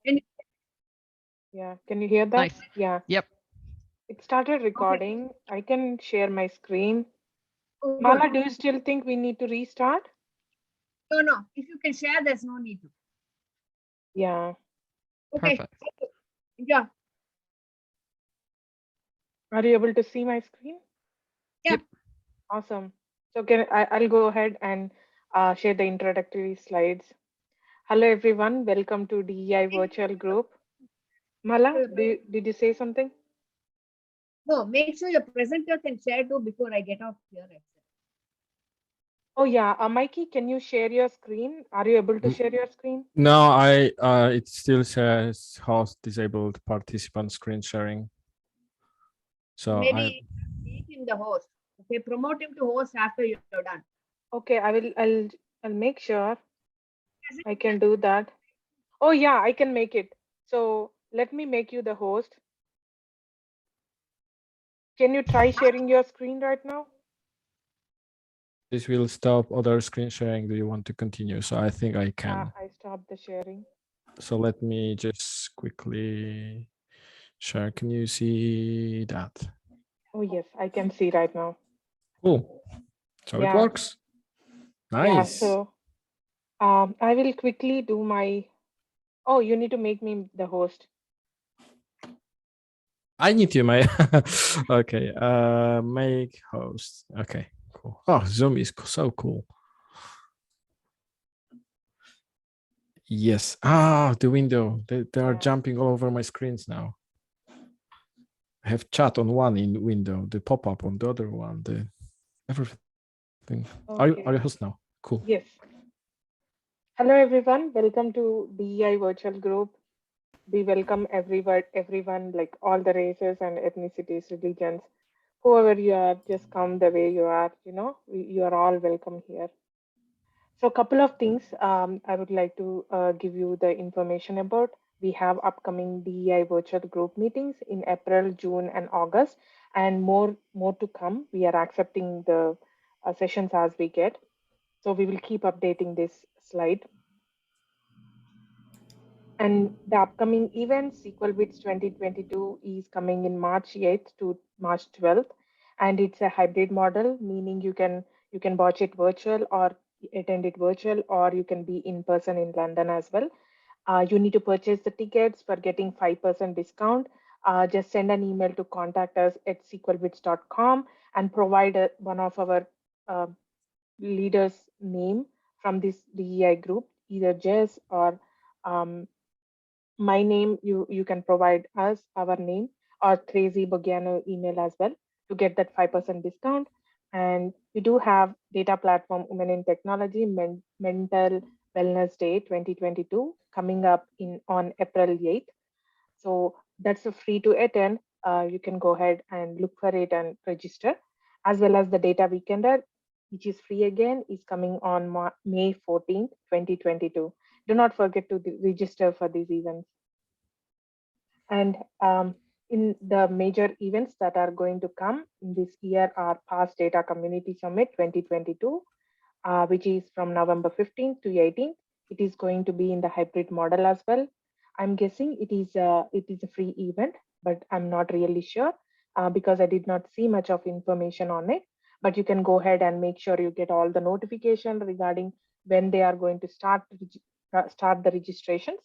Can Yeah, can you hear that? Nice. Yeah, Yep. it started okay. recording. I can share my screen. Oh, good. Mala, do you still think we need to restart? No, no. If you can share, there's no need to. Yeah. Okay. Perfect. Yeah. Are you able to see my screen? Yeah. Yep. Awesome. So I'll go ahead and share the introductory slides. Hello everyone, welcome to DEI virtual group. Mala, did you say something? No, make sure your presenter can share too before I get off here. Oh yeah, Mikey, can you share your screen? Are you able to N- share your screen? No, it still says host disabled participant screen sharing. So So I maybe make him the host. Okay, promote him to host after you're done. Okay, I'll make sure Yes, I can do that. Oh yeah, I can make it. So let me make you the host. Can you try sharing your screen right now? this will stop other screen sharing. Do you want to continue? So I think I Yeah, can. I stopped the sharing. So let me just quickly share. Can you see that? Oh yes, I can see right now. Cool. So it Yeah, works. yeah. Nice. So I will quickly do my. Oh, you need to make me the host. I need to make okay. Make host. Okay, cool. Oh, Zoom is so cool. Yes. Ah, the window. They are Yeah. jumping all over my screens now. I have chat on one in window, the pop-up on the other one, the everything. Are you host Okay. now? Cool. Yes. Hello everyone. Welcome to DEI virtual group. We welcome everyone, like all the races and ethnicities, religions, whoever you are, just come the way you are. You are all welcome here. So, a couple of things I would like to give you the information about. We have upcoming DEI virtual group meetings in April, June, and August, and more to come. We are accepting the sessions as we get. So we will keep updating this slide. And the upcoming event, SQL Bits 2022, is coming in March 8th to March 12th, and it's a hybrid model, meaning you can watch it virtual or attend it virtual, or you can be in person in London as well. You need to purchase the tickets for getting 5% discount. Just send an email to contact us at sqlbits.com and provide one of our uh, leaders' name from this DEI group, either Jess or um, my name. You can provide us our name or Tracy Bogiano email as well to get that 5% discount. And we do have data platform Women in Technology Mental Wellness Day 2022 coming up in on April 8th. So that's a free to attend. You can go ahead and look for it and register, as well as the Data Weekender, which is free again, is coming on May 14th, 2022. Do not forget to register for these events. And in the major events that are going to come in this year are Past Data Community Summit 2022, which is from November 15th to 18th. It is going to be in the hybrid model as well. I'm guessing it is a free event, but I'm not really sure because I did not see much of information on it. But you can go ahead and make sure you get all the notification regarding when they are going to start the registrations.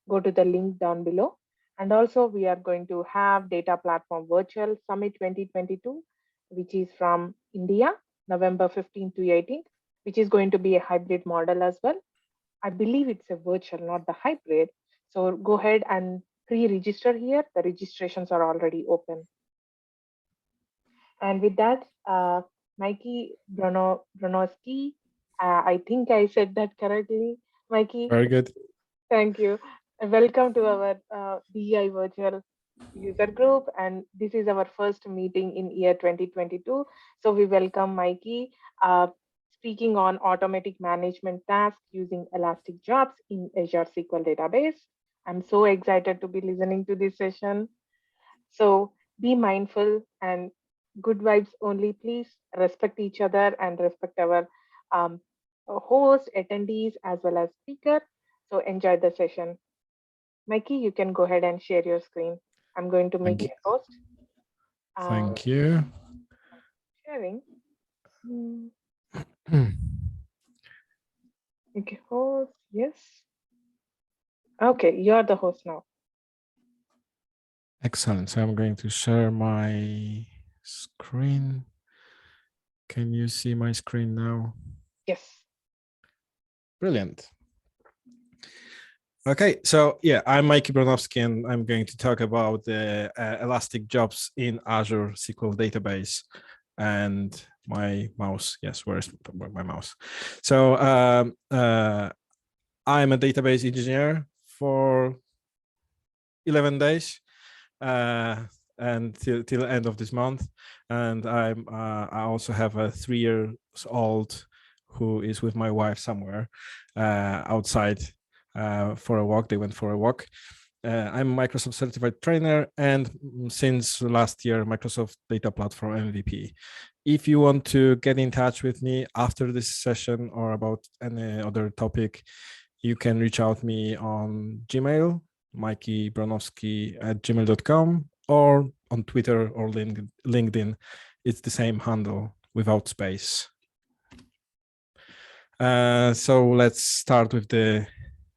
Go to the link down below. And also, we are going to have Data Platform Virtual Summit 2022, which is from India, November 15th to 18th, which is going to be a hybrid model as well. I believe it's a virtual, not the hybrid. So go ahead and pre-register here. The registrations are already open. And with that, Mikey Bronowski, I think I said that correctly. Mikey, Very good. thank you. Welcome to our DI virtual user group. And this is our first meeting in year 2022. So we welcome Mikey speaking on automatic management tasks using Elastic Jobs in Azure SQL Database. I'm so excited to be listening to this session. So be mindful and good vibes only, please. Respect each other and respect our um, host, attendees, as well as speaker. So enjoy the session. Mikey, you can go ahead and share your screen. I'm going to make Thank you a host. Thank you. Sharing. Okay, host, yes. Okay, you're the host now. Excellent. So I'm going to share my screen. Can you see my screen now? Yes. Brilliant. Okay, so yeah, I'm Mikey Bronowski, and I'm going to talk about the Elastic jobs in Azure SQL Database. And my mouse, yes, where's my mouse? So I'm a database engineer for 11 days, and till end of this month. And I also have a 3-year-old who is with my wife somewhere outside for a walk. They went for a walk. I'm a Microsoft certified trainer, and since last year, Microsoft Data Platform MVP. If you want to get in touch with me after this session or about any other topic, you can reach out me on Gmail, MikeyBronowski@gmail.com, or on Twitter or LinkedIn. It's the same handle without space. So let's start with the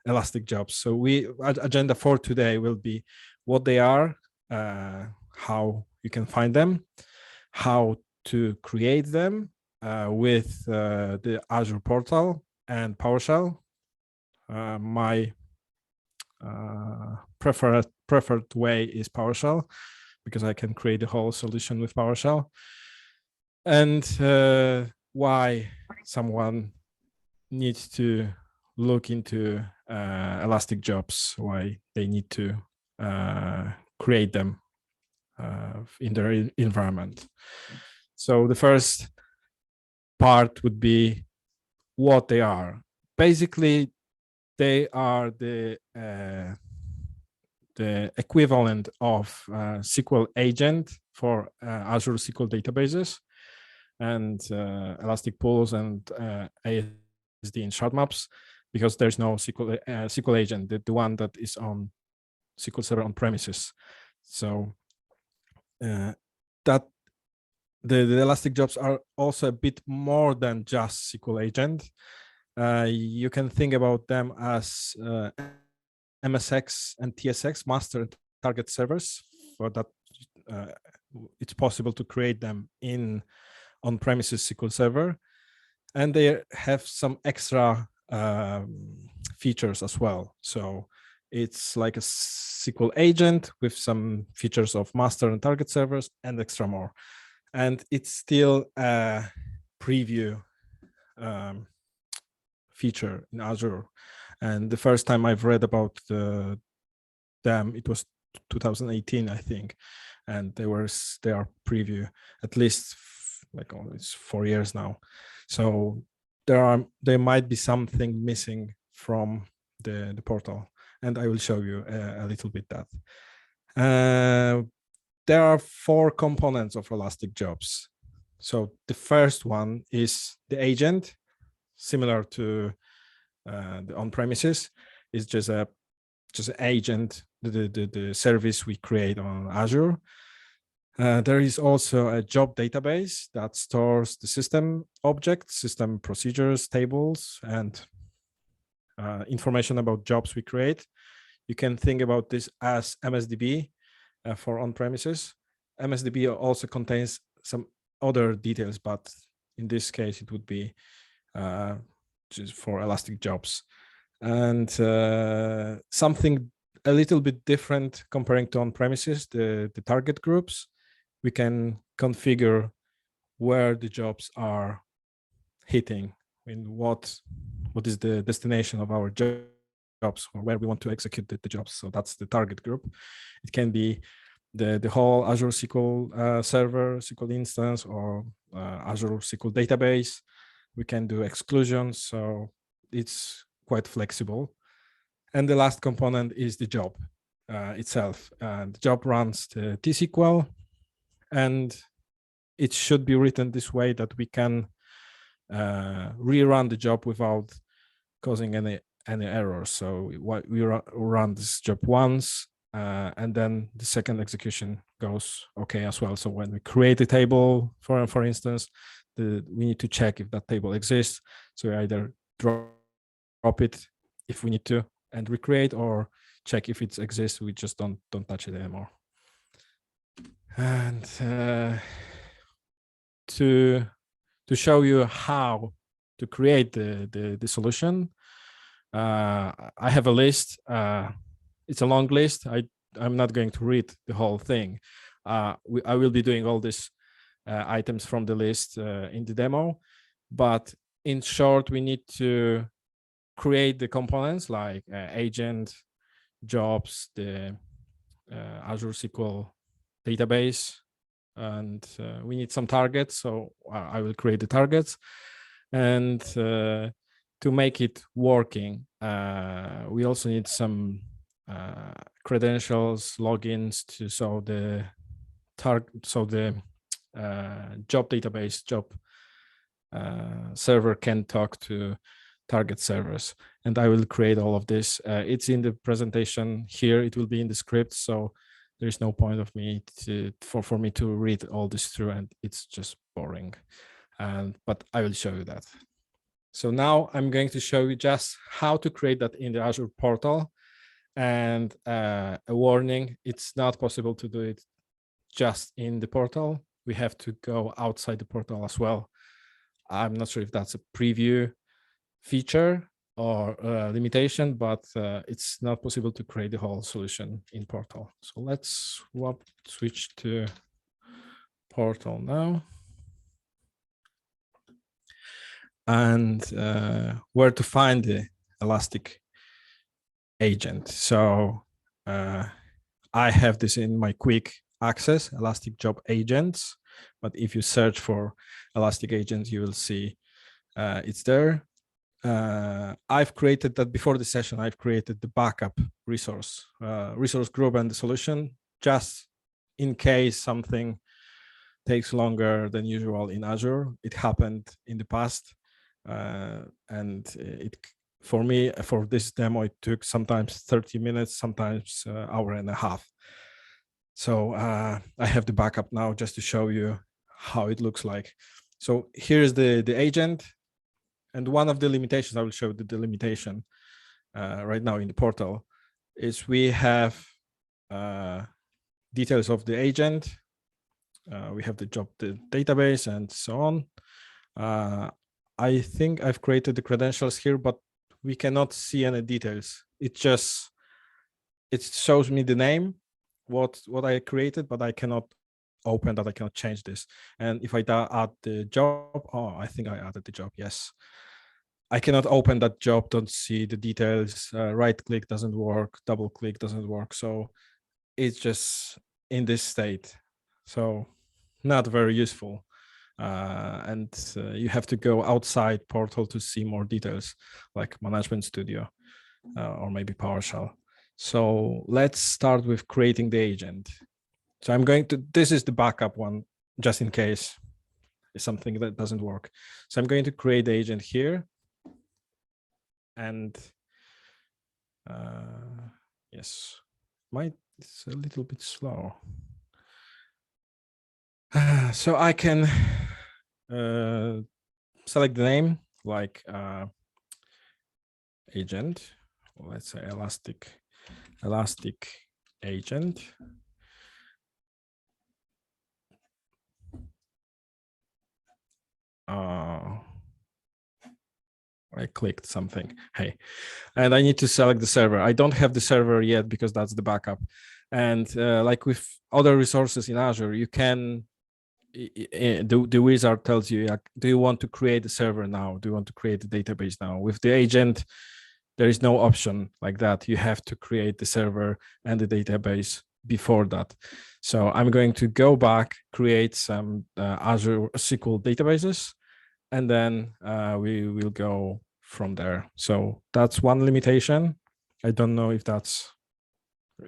Elastic jobs. So agenda for today will be what they are, how you can find them, how to create them with the Azure Portal and PowerShell. My preferred way is PowerShell, because I can create a whole solution with PowerShell. And why someone needs to look into Elastic jobs, why they need to create them in their environment. So the first part would be what they are. Basically, they are the equivalent of SQL Agent for Azure SQL databases, and Elastic Pools and ASD in shard maps, because there's no SQL Agent, the one that is on SQL Server on premises. So that the Elastic jobs are also a bit more than just SQL Agent. You can think about them as MSX and TSX, master and target servers, for that it's possible to create them in on-premises SQL Server, and they have some extra features as well. So it's like a SQL agent with some features of master and target servers and extra more. And it's still a preview feature in Azure. And the first time I've read about them, it was 2018, I think, and they are preview, at least like it's 4 years now. So there might be something missing from the portal, and I will show you a little bit that. There are 4 components of Elastic jobs. So the first one is the agent, similar to the on-premises. Is just an agent, the service we create on Azure. There is also a job database that stores the system objects, system procedures, tables, and information about jobs we create. You can think about this as MSDB for on-premises. MSDB also contains some other details, but in this case, it would be just for Elastic jobs. And something a little bit different comparing to on-premises, the target groups. We can configure where the jobs are hitting, in what is the destination of our jobs, or where we want to execute the jobs. So that's the target group. It can be the whole Azure SQL Server, SQL instance, or Azure SQL Database. We can do exclusions, so it's quite flexible. And the last component is the job itself. The job runs the T-SQL, and it should be written this way that we can rerun the job without causing any any errors. So we run this job once, and then the second execution goes okay as well. So when we create a table, for instance, we need to check if that table exists. So we either drop it if we need to and recreate, or check if it exists. We just don't touch it anymore. And to show you how to create the solution, I have a list. It's a long list. I'm not going to read the whole thing. I will be doing all these items from the list in the demo, but in short, we need to create the components like agent, jobs, the Azure SQL database, and we need some targets. So I will create the targets, and to make it working, we also need some credentials, logins to the job database, job server can talk to target servers. And I will create all of this. It's in the presentation here. It will be in the script. So there's no point of for me to read all this through, and it's just boring. But I will show you that. So now I'm going to show you just how to create that in the Azure portal. And a warning, it's not possible to do it just in the portal. We have to go outside the portal as well. I'm not sure if that's a preview feature or limitation, but it's not possible to create the whole solution in portal. So let's switch to portal now. And where to find the Elastic agent. So I have this in my quick access, Elastic Job Agents. But if you search for Elastic Agents, you will see it's there. I've created that before the session. I've created the backup resource group and the solution, just in case something takes longer than usual in Azure. It happened in the past, and for me, for this demo, it took sometimes 30 minutes, sometimes hour and a half. So I have the backup now just to show you how it looks like. So here's the agent. And one of the limitations, I will show the limitation right now in the portal, is we have details of the agent. We have the job database and so on. I think I've created the credentials here, but we cannot see any details. It shows me the name, what I created, but I cannot open that. I cannot change this. And if I add the job, I think I added the job. Yes. I cannot open that job, don't see the details. Right click doesn't work, double click doesn't work. So it's just in this state. So not very useful. And you have to go outside portal to see more details, like Management Studio or maybe PowerShell. So let's start with creating the agent. So this is the backup one, just in case it's something that doesn't work. So I'm going to create the agent here. And yes, it's a little bit slow. So I can select the name, like agent. Let's say Elastic agent. I clicked something. Hey, and I need to select the server. I don't have the server yet because that's the backup. And like with other resources in Azure, you can, the wizard tells you, do you want to create a server now? Do you want to create a database now? With the agent, there is no option like that. You have to create the server and the database before that. So I'm going to go back, create some Azure SQL databases, and then we will go from there. So that's one limitation. I don't know if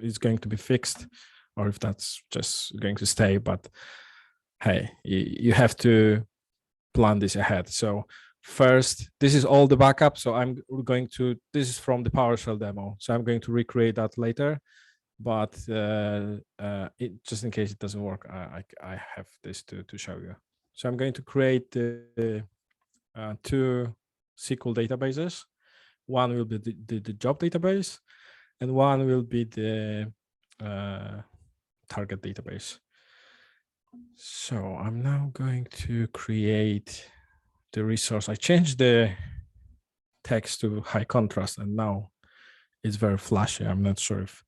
is going to be fixed or if that's just going to stay, but hey, you have to plan this ahead. So first, this is all the backup. So I'm going to, this is from the PowerShell demo. So I'm going to recreate that later, but just in case it doesn't work, I have this to show you. So I'm going to create the two SQL databases. One will be the job database, and one will be the target database. So I'm now going to create the resource. I changed the text to high contrast, and now it's very flashy. I'm not sure if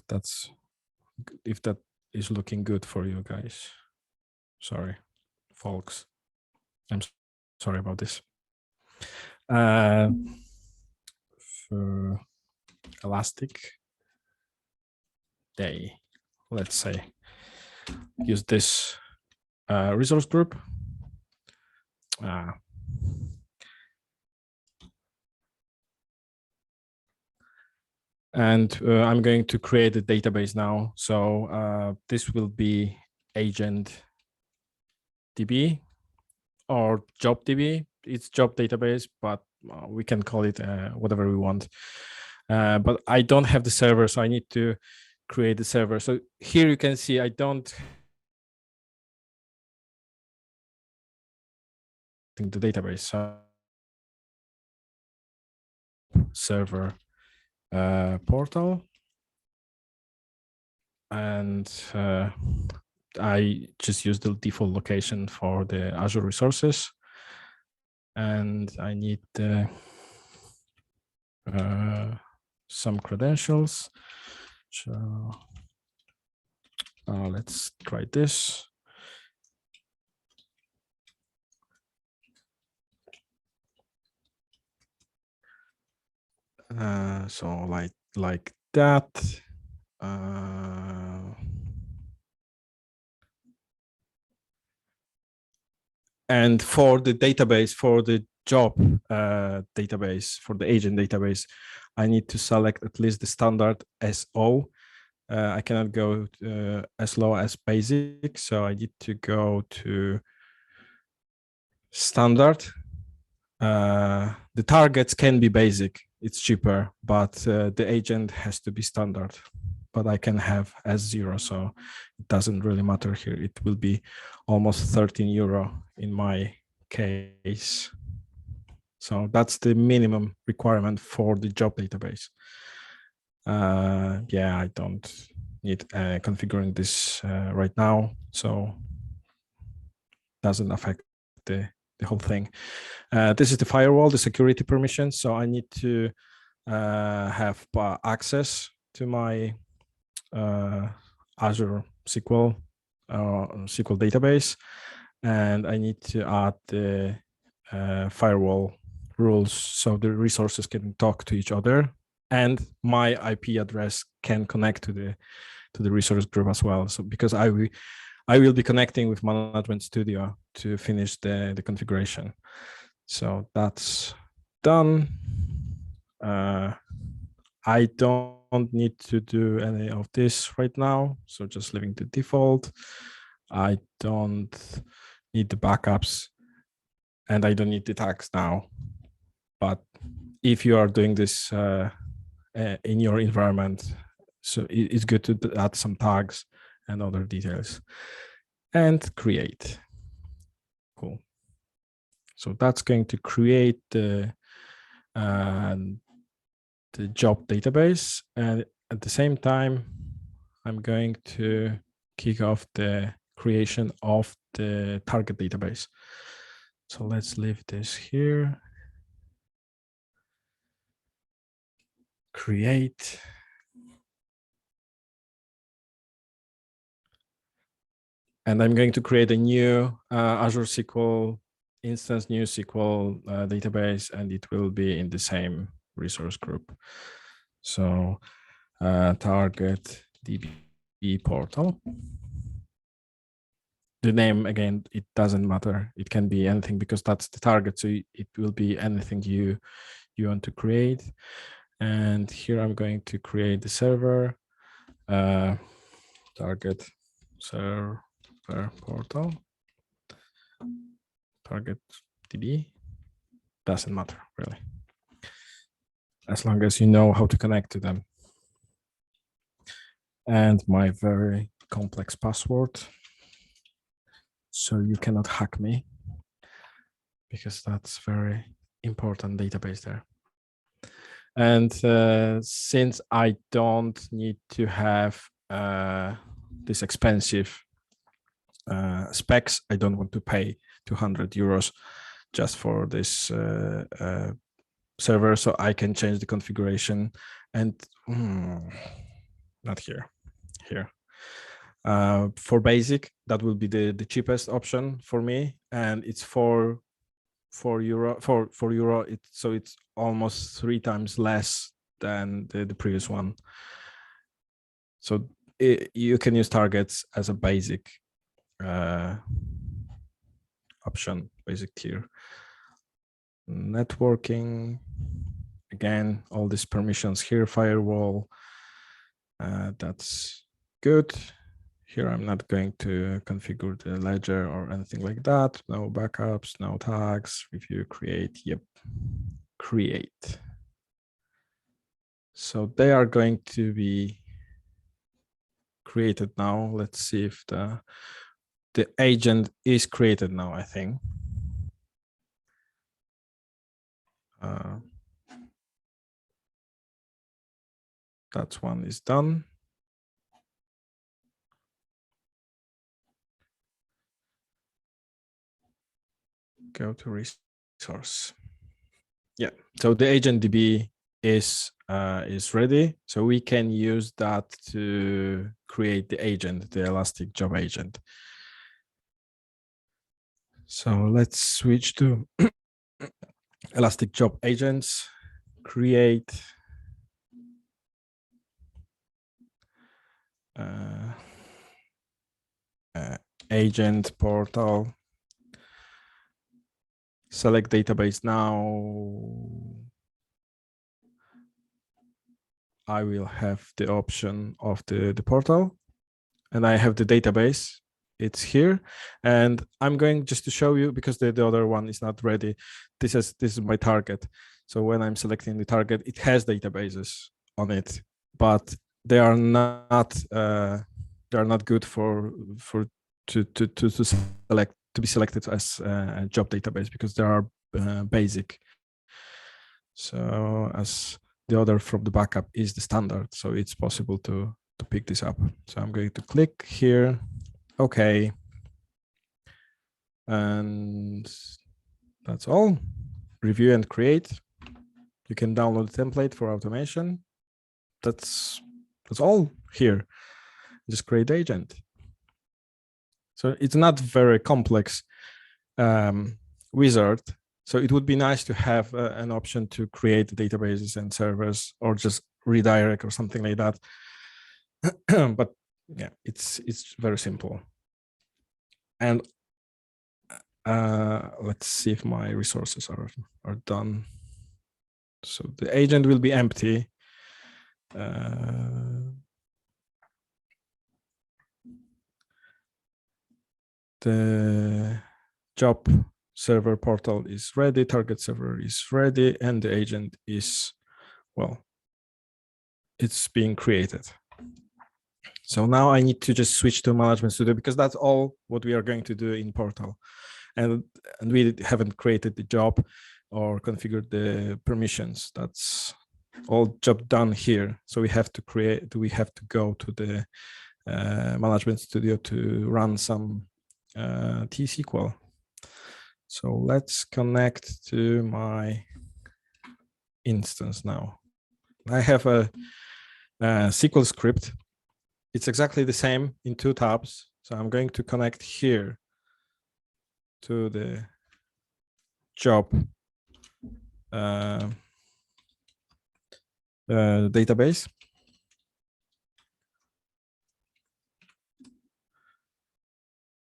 that is looking good for you guys. Sorry, folks. I'm sorry about this. For Elastic Day, let's say, use this resource group. And I'm going to create a database now. So this will be agent DB or job DB. It's job database, but we can call it whatever we want. But I don't have the server, so I need to create the server. So here you can see I don't think the database. So server portal, and I just use the default location for the Azure resources, and I need some credentials. So let's try this. So like that. And for the database, for the job database, for the agent database, I need to select at least the standard SO. I cannot go as low as basic, so I need to go to standard. The targets can be basic, it's cheaper, but the agent has to be standard. But I can have S0, so it doesn't really matter here. It will be almost 13 euro in my case. So that's the minimum requirement for the job database. Yeah, I don't need configuring this right now, so doesn't affect the whole thing. This is the firewall, the security permission. So I need to have access to my Azure SQL database, and I need to add the firewall rules so the resources can talk to each other, and my IP address can connect to the resource group as well. So because I will be connecting with Management Studio to finish the configuration. So that's done. I don't need to do any of this right now. So just leaving the default. I don't need the backups, and I don't need the tags now. But if you are doing this in your environment, so it's good to add some tags and other details and create. Cool. So that's going to create the job database, and at the same time, I'm going to kick off the creation of the target database. So let's leave this here. Create. And I'm going to create a new Azure SQL instance, new SQL database, and it will be in the same resource group. So target DB portal. The name, again, it doesn't matter. It can be anything because that's the target. So it will be anything you want to create. And here I'm going to create the server, target server portal, target DB. doesn't matter really, as long as you know how to connect to them. And my very complex password, so you cannot hack me, because that's very important database there. And since I don't need to have this expensive specs, I don't want to pay 200 euros just for this server, so I can change the configuration. And not here, here. For basic, that will be the cheapest option for me, and it's €4. So it's almost 3 times less than the previous one. So you can use targets as a basic option, basic tier. Networking, again, all these permissions here, firewall, that's good. Here I'm not going to configure the ledger or anything like that. No backups, no tags, review, create, yep, create. So they are going to be created now. Let's see if the agent is created now, I think. That one is done. Go to resource. Yeah, so the agent DB is ready, so we can use that to create the agent, the Elastic Job Agent. So let's switch to Elastic Job Agents, create agent portal, select database now. I will have the option of the portal, and I have the database. It's here, and I'm going just to show you, because the other one is not ready. This is my target. So when I'm selecting the target, it has databases on it, but they are not good to be selected as a job database, because they are basic. So as the other from the backup is the standard, so it's possible to pick this up. So I'm going to click here. Okay. And that's all. Review and create. You can download the template for automation. That's all here. Just create agent. So it's not very complex wizard. So it would be nice to have an option to create databases and servers, or just redirect or something like that. But yeah, it's very simple. And let's see if my resources are done. So the agent will be empty. The job server portal is ready, target server is ready, and the agent is, well, it's being created. So now I need to just switch to Management Studio, because that's all what we are going to do in Portal. And we haven't created the job or configured the permissions. That's all job done here. So we have to go to the Management Studio to run some T-SQL. So let's connect to my instance now. I have a SQL script. It's exactly the same in 2 tabs. So I'm going to connect here to the job database.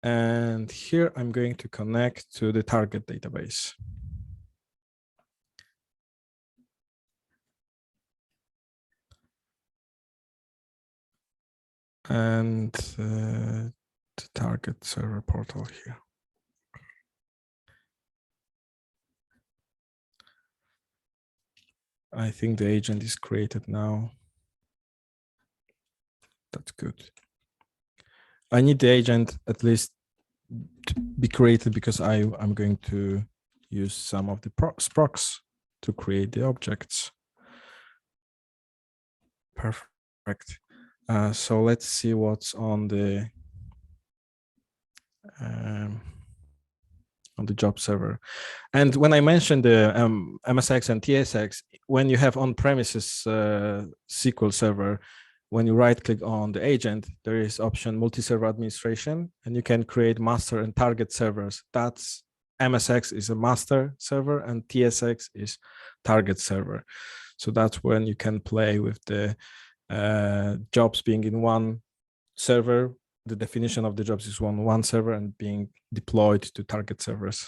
And here I'm going to connect to the target database. And the target server portal here. I think the agent is created now. That's good. I need the agent at least to be created because I'm going to use some of the sprocs to create the objects. Perfect. So let's see what's on the job server. And when I mentioned the MSX and TSX, when you have on-premises SQL Server, when you right-click on the agent, there is option multi-server administration, and you can create master and target servers. That's MSX is a master server and TSX is target server. So that's when you can play with the jobs being in one server. The definition of the jobs is one server and being deployed to target servers.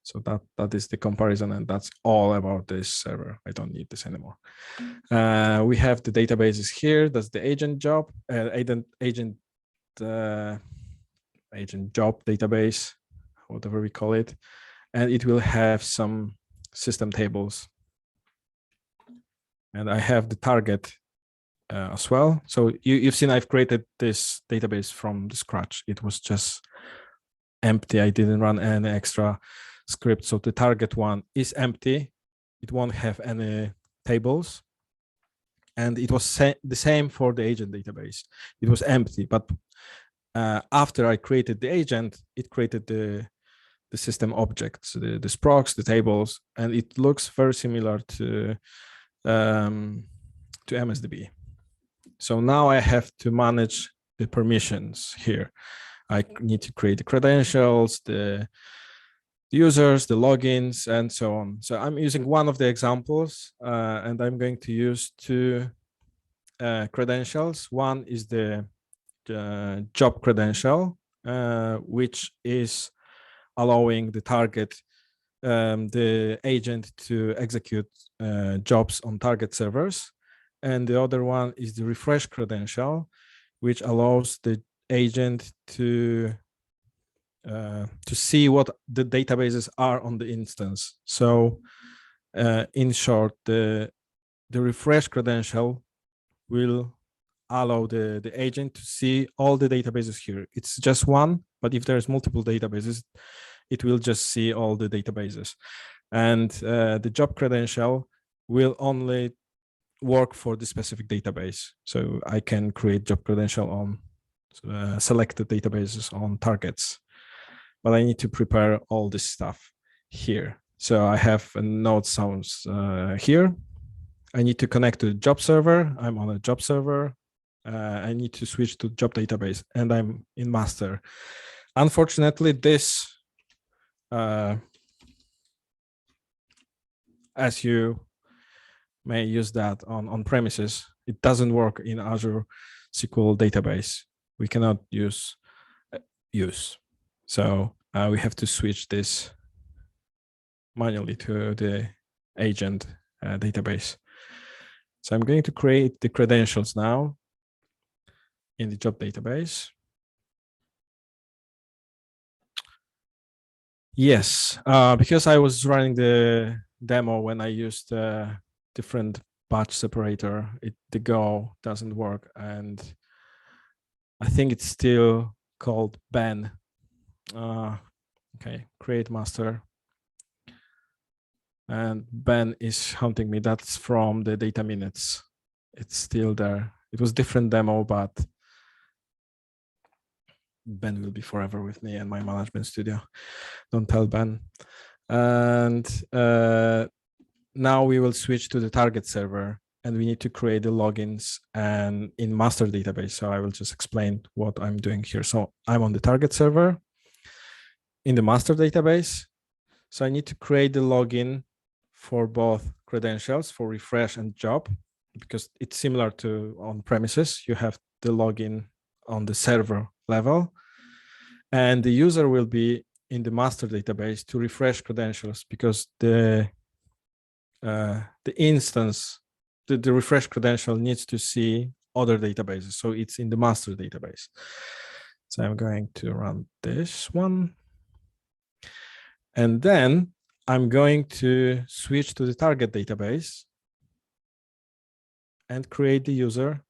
So that is the comparison, and that's all about this server. I don't need this anymore. We have the databases here. That's the agent job, agent job database, whatever we call it, and it will have some system tables. And I have the target as well. So you've seen I've created this database from the scratch. It was just empty. I didn't run any extra script. So the target one is empty. It won't have any tables. And it was the same for the agent database. It was empty, but after I created the agent, it created the system objects, the sprocs, the tables, and it looks very similar to MSDB. So now I have to manage the permissions here. I need to create the credentials, the users, the logins, and so on. So I'm using one of the examples, and I'm going to use two credentials. One is the job credential, which is allowing the target, the agent to execute jobs on target servers. And the other one is the refresh credential, which allows the agent to see what the databases are on the instance. So in short, the refresh credential will allow the agent to see all the databases here. It's just one, but if there's multiple databases, it will just see all the databases. And the job credential will only work for the specific database. So I can create job credential on selected databases on targets, but I need to prepare all this stuff here. So I have a node sounds here. I need to connect to the job server. I'm on a job server. I need to switch to job database, and I'm in master. Unfortunately, this, as you may use that on premises, it doesn't work in Azure SQL Database. We cannot use. So we have to switch this manually to the agent database. So I'm going to create the credentials now in the job database. Yes, because I was running the demo when I used different batch separator, the Go doesn't work, and I think it's still called Ben. Okay, create master, and Ben is hunting me. That's from the data minutes. It's still there. It was different demo, but Ben will be forever with me and my management studio. Don't tell Ben. And now we will switch to the target server, and we need to create the logins and in master database. So I will just explain what I'm doing here. So I'm on the target server in the master database. So I need to create the login for both credentials, for refresh and job, because it's similar to on premises. You have the login on the server level, and the user will be in the master database to refresh credentials, because the instance, the refresh credential needs to see other databases. So it's in the master database. So I'm going to run this one. And then I'm going to switch to the target database and create the user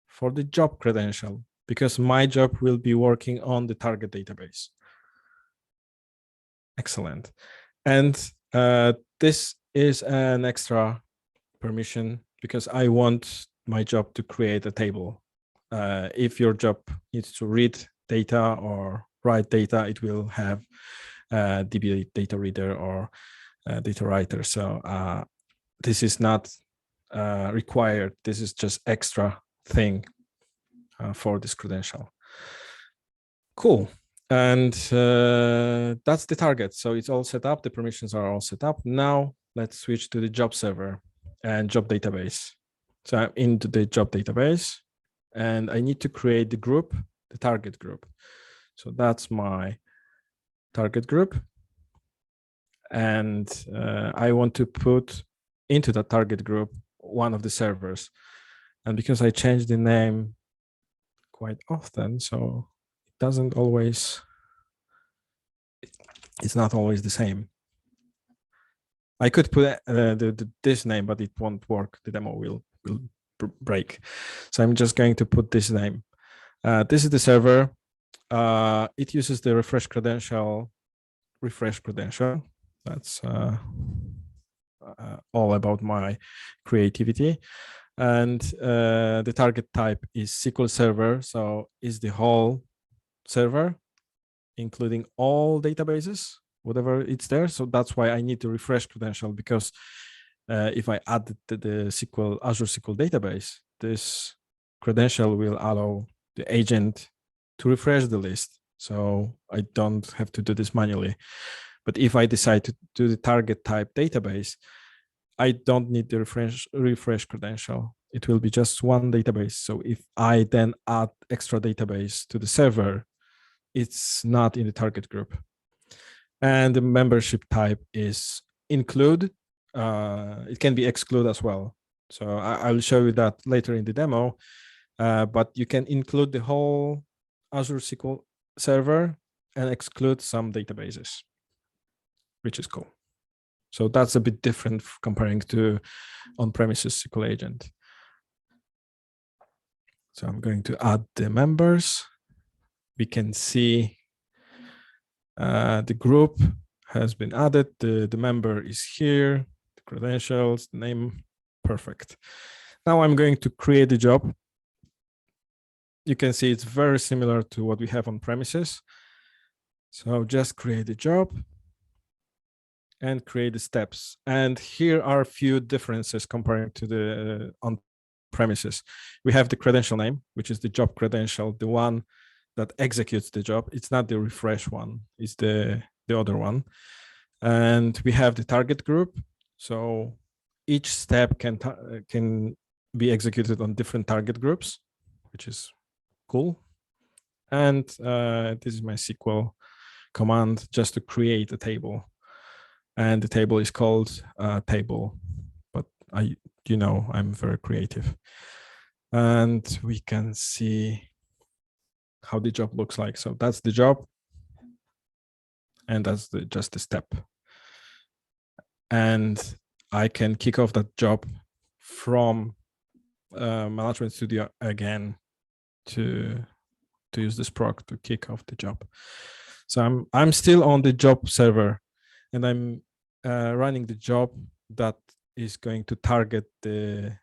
for the job credential, because my job will be working on the target database. Excellent. And this is an extra permission because I want my job to create a table. If your job needs to read data or write data, it will have DB data reader or data writer. So this is not required. This is just extra thing for this credential. Cool. And that's the target. So it's all set up. The permissions are all set up. Now let's switch to the job server and job database. So I'm into the job database and I need to create the group, the target group. So that's my target group. And I want to put into the target group one of the servers. And because I change the name quite often, so it doesn't always, it's not always the same. I could put this name, but it won't work. The demo will break. So I'm just going to put this name. This is the server. It uses the refresh credential. That's all about my creativity. And the target type is SQL Server. So is the whole server, including all databases, whatever it's there. So that's why I need to refresh credential, because if I add the Azure SQL Database, this credential will allow the agent to refresh the list. So I don't have to do this manually. But if I decide to do the target type database, I don't need the refresh credential. It will be just one database. So if I then add extra database to the server, it's not in the target group. And the membership type is include. It can be exclude as well. So I'll show you that later in the demo. But you can include the whole Azure SQL Server and exclude some databases, which is cool. So that's a bit different comparing to on-premises SQL Agent. So I'm going to add the members. We can see the group has been added. The member is here, the credentials, the name, perfect. Now I'm going to create a job. You can see it's very similar to what we have on premises. So just create a job and create the steps. And here are a few differences comparing to the on premises. We have the credential name, which is the job credential, the one that executes the job. It's not the refresh one, it's the other one. And we have the target group. So each step can be executed on different target groups, which is cool. And this is my SQL command just to create a table. And the table is called table, but I'm very creative. And we can see how the job looks like. So that's the job. And that's just the step. And I can kick off that job from Management Studio again to use this proc to kick off the job. So I'm still on the job server, and I'm running the job that is going to target this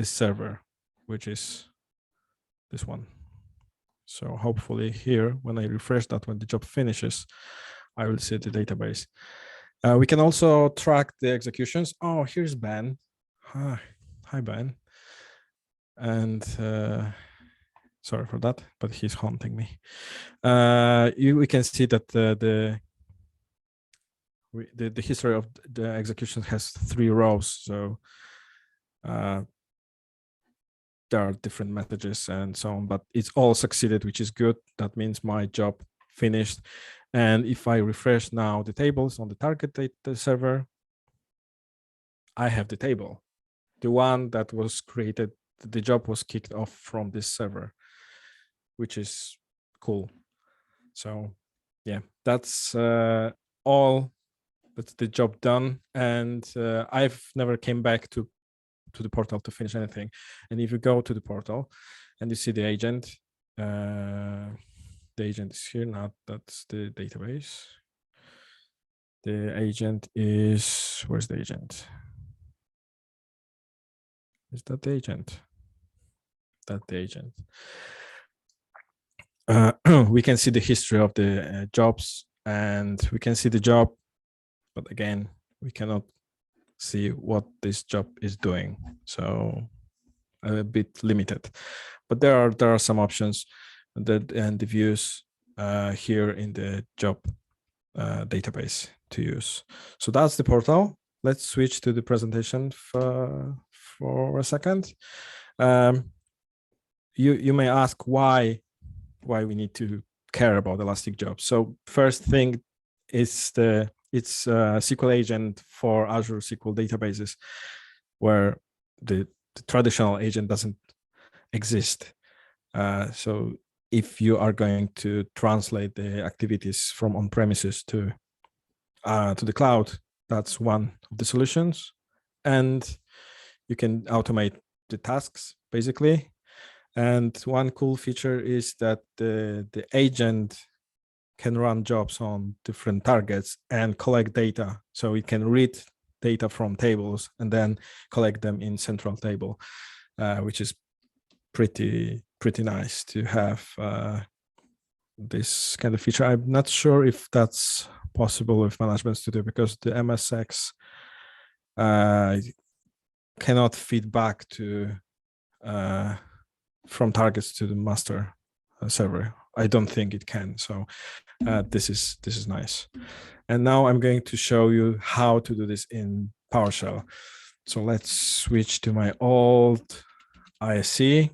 server, which is this one. So hopefully here, when I refresh that, when the job finishes, I will see the database. We can also track the executions. Oh, here's Ben. Hi, Ben. And sorry for that, but he's haunting me. We can see that the history of the execution has 3 rows. So there are different messages and so on, but it's all succeeded, which is good. That means my job finished. And if I refresh now the tables on the target data server, I have the table, the one that was created. The job was kicked off from this server, which is cool. So yeah, that's all. That's the job done. And I've never came back to to the portal to finish anything. And if you go to the portal and you see the agent is here. Now that's the database. The agent is, where's the agent? Is that the agent? That's the agent. We can see the history of the jobs, and we can see the job, but again, we cannot see what this job is doing. So a bit limited, but there are some options that and the views here in the job database to use. So that's the portal. Let's switch to the presentation for a second. You may ask why we need to care about Elastic Jobs. So first thing is it's SQL agent for Azure SQL databases, where the traditional agent doesn't exist. So if you are going to translate the activities from on-premises to the cloud, that's one of the solutions. And you can automate the tasks, basically. And one cool feature is that the agent can run jobs on different targets and collect data. So it can read data from tables and then collect them in central table, which is pretty nice to have this kind of feature. I'm not sure if that's possible with Management Studio, because the MSX cannot feed back to from targets to the master server. I don't think it can. So this is nice. And now I'm going to show you how to do this in PowerShell. So let's switch to my old ISC.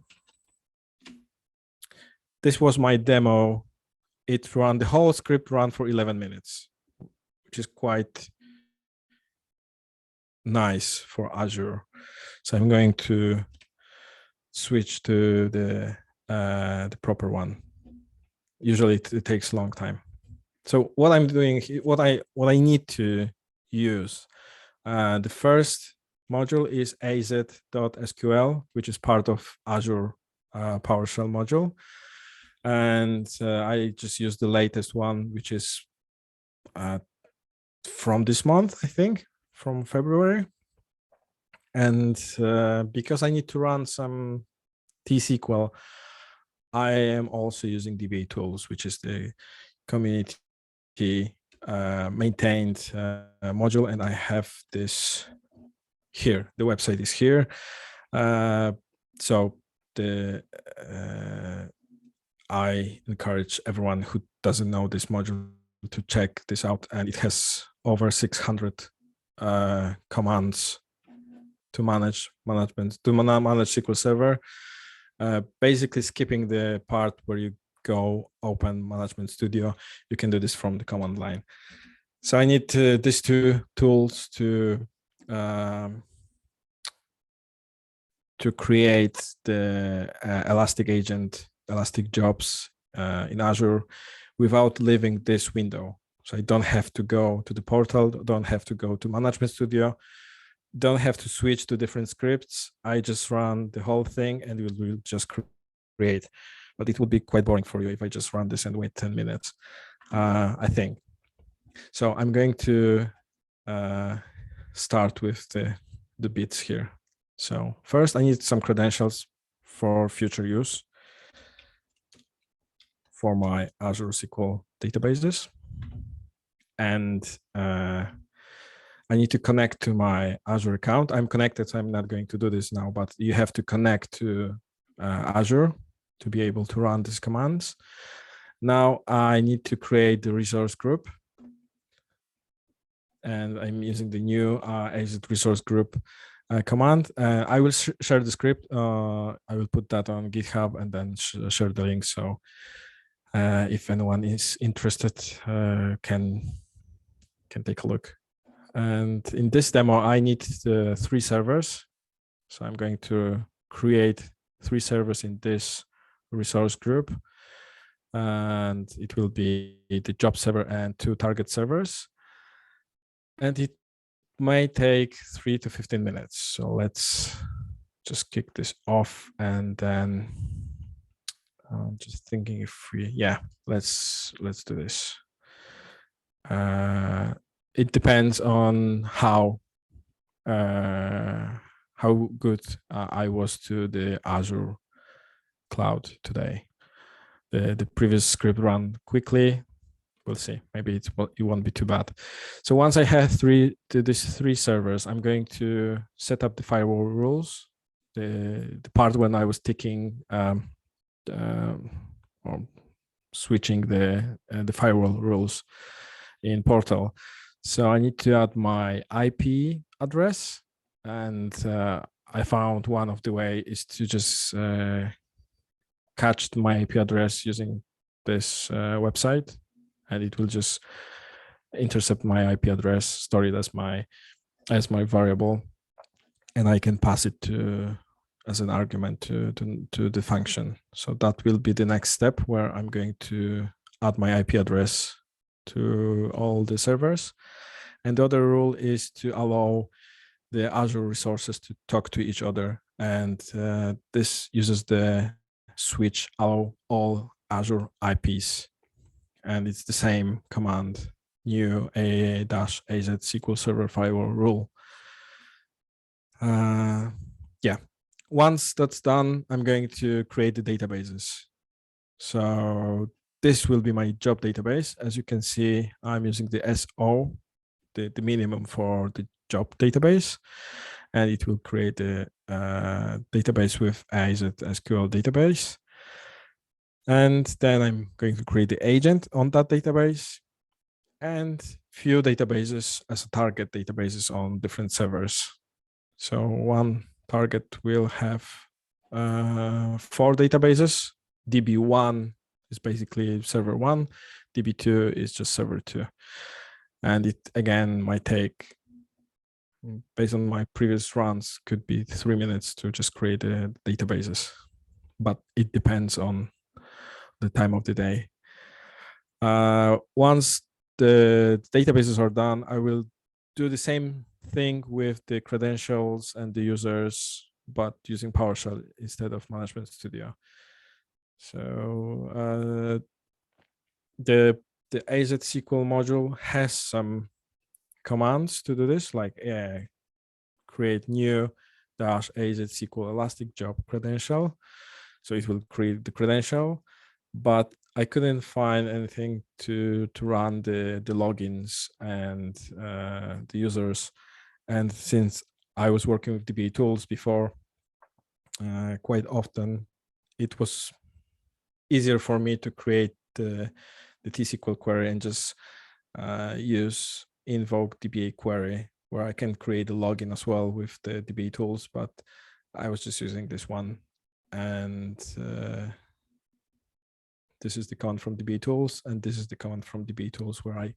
This was my demo. It ran, the whole script ran for 11 minutes, which is quite nice for Azure. So I'm going to switch to the proper one. Usually it takes a long time. So what I'm doing, what I need to use, the first module is az.sql, which is part of Azure PowerShell module. And I just use the latest one, which is from this month, I think, from February. And because I need to run some T-SQL, I am also using DBA Tools, which is the community maintained module. And I have this here. The website is here. So I encourage everyone who doesn't know this module to check this out. And it has over 600 commands to manage SQL Server. Basically skipping the part where you go open Management Studio. You can do this from the command line. So I need these two tools to create the Elastic Agent, Elastic Jobs in Azure without leaving this window. So I don't have to go to the portal, don't have to go to Management Studio, don't have to switch to different scripts. I just run the whole thing and it will just create. But it will be quite boring for you if I just run this and wait 10 minutes, I think. So I'm going to start with the bits here. So first I need some credentials for future use for my Azure SQL databases. And I need to connect to my Azure account. I'm connected, so I'm not going to do this now, but you have to connect to Azure to be able to run these commands. Now I need to create the resource group. And I'm using the new exit resource group command. I will share the script. I will put that on GitHub and then share the link. So if anyone is interested, can take a look. And in this demo, I need 3 servers. So I'm going to create 3 servers in this resource group. And it will be the job server and 2 target servers. And it may take 3 to 15 minutes. So let's just kick this off, and then I'm just thinking if we, yeah, let's do this. It depends on how good I was to the Azure cloud today. The previous script ran quickly. We'll see. Maybe it won't be too bad. So once I have these three servers, I'm going to set up the firewall rules. The part when I was ticking or switching the firewall rules in Portal. So I need to add my IP address, and I found one of the way is to just catch my IP address using this website, and it will just intercept my IP address, store it as my variable, and I can pass it to as an argument to the function. So that will be the next step, where I'm going to add my IP address to all the servers. And the other rule is to allow the Azure resources to talk to each other. And this uses the switch allow all Azure IPs. And it's the same command, new AAA-AZ SQL Server Firewall rule. Yeah, once that's done, I'm going to create the databases. So this will be my job database. As you can see, I'm using the SO, the minimum for the job database, and it will create a database with Azure SQL Database. And then I'm going to create the agent on that database, and few databases as a target databases on different servers. So one target will have 4 databases. DB1 is basically server 1. DB2 is just server 2. And it, again, might take, based on my previous runs, could be 3 minutes to just create the databases. But it depends on the time of the day. Once the databases are done, I will do the same thing with the credentials and the users, but using PowerShell instead of Management Studio. So the AZ SQL module has some commands to do this, like create new -AZ SQL Elastic job credential. So it will create the credential, but I couldn't find anything to run the logins and the users. And since I was working with DBA tools before, quite often it was easier for me to create the T-SQL query and just use invoke DBA query, where I can create a login as well with the DBA tools, but I was just using this one. And this is the command from DBA tools, and this is the command from DBA tools, where I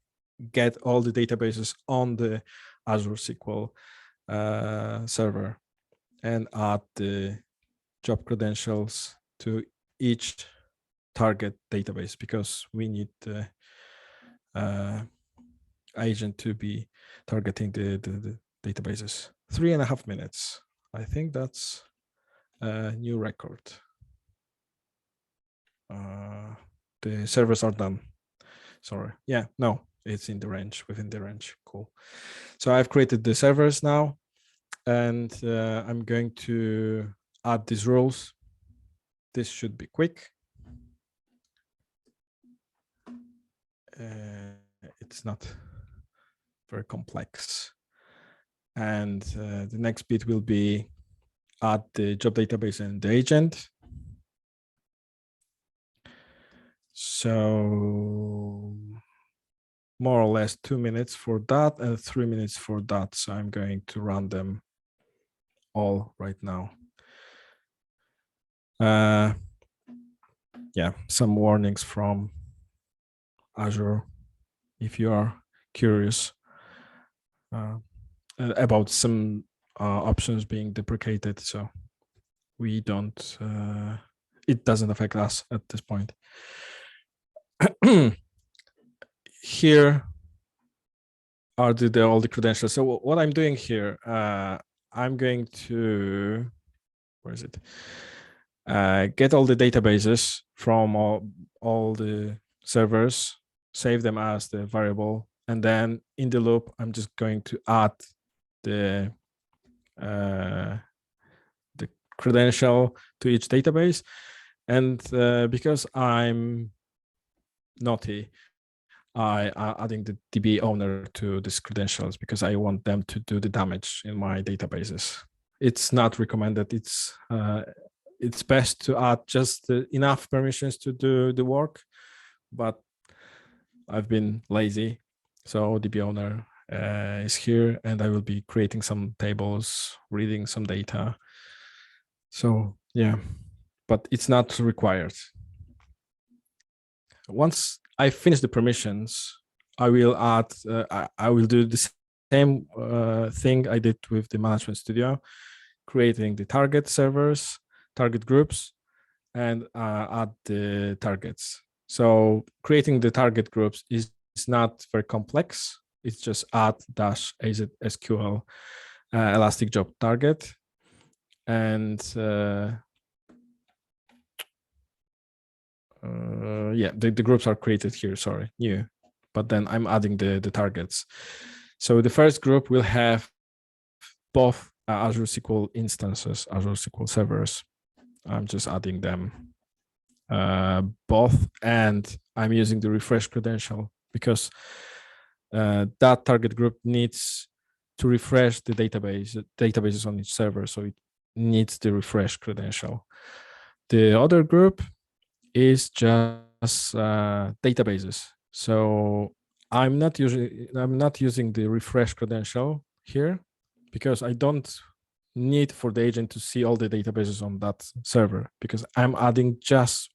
get all the databases on the Azure SQL server and add the job credentials to each target database, because we need the agent to be targeting the databases. 3.5 minutes. I think that's a new record. The servers are done. Sorry. Yeah, no, it's in the range, within the range. Cool. So I've created the servers now, and I'm going to add these rules. This should be quick. It's not very complex. And the next bit will be add the job database and the agent. So more or less 2 minutes for that and 3 minutes for that. So I'm going to run them all right now. Yeah, some warnings from Azure if you are curious about some options being deprecated. So we don't, it doesn't affect us at this point. Here, are all the credentials. So what I'm doing here, I'm going to, where is it? Get all the databases from all the servers, save them as the variable, and then in the loop, I'm just going to add the credential to each database. And because I'm naughty, I are adding the DB owner to these credentials because I want them to do the damage in my databases. It's not recommended. It's best to add just enough permissions to do the work, but I've been lazy. So DB owner is here, and I will be creating some tables, reading some data. So yeah, but it's not required. Once I finish the permissions, I will add, I will do the same thing I did with the Management Studio, creating the target servers, target groups, and add the targets. So creating the target groups is not very complex. It's just add dash AZ SQL Elastic Job Target. And yeah, the groups are created here, sorry, new, but then I'm adding the targets. So the first group will have both Azure SQL instances, Azure SQL servers. I'm just adding them both, and I'm using the refresh credential because that target group needs to refresh the databases on each server, so it needs the refresh credential. The other group is just databases. So I'm not using the refresh credential here because I don't need for the agent to see all the databases on that server, because I'm adding just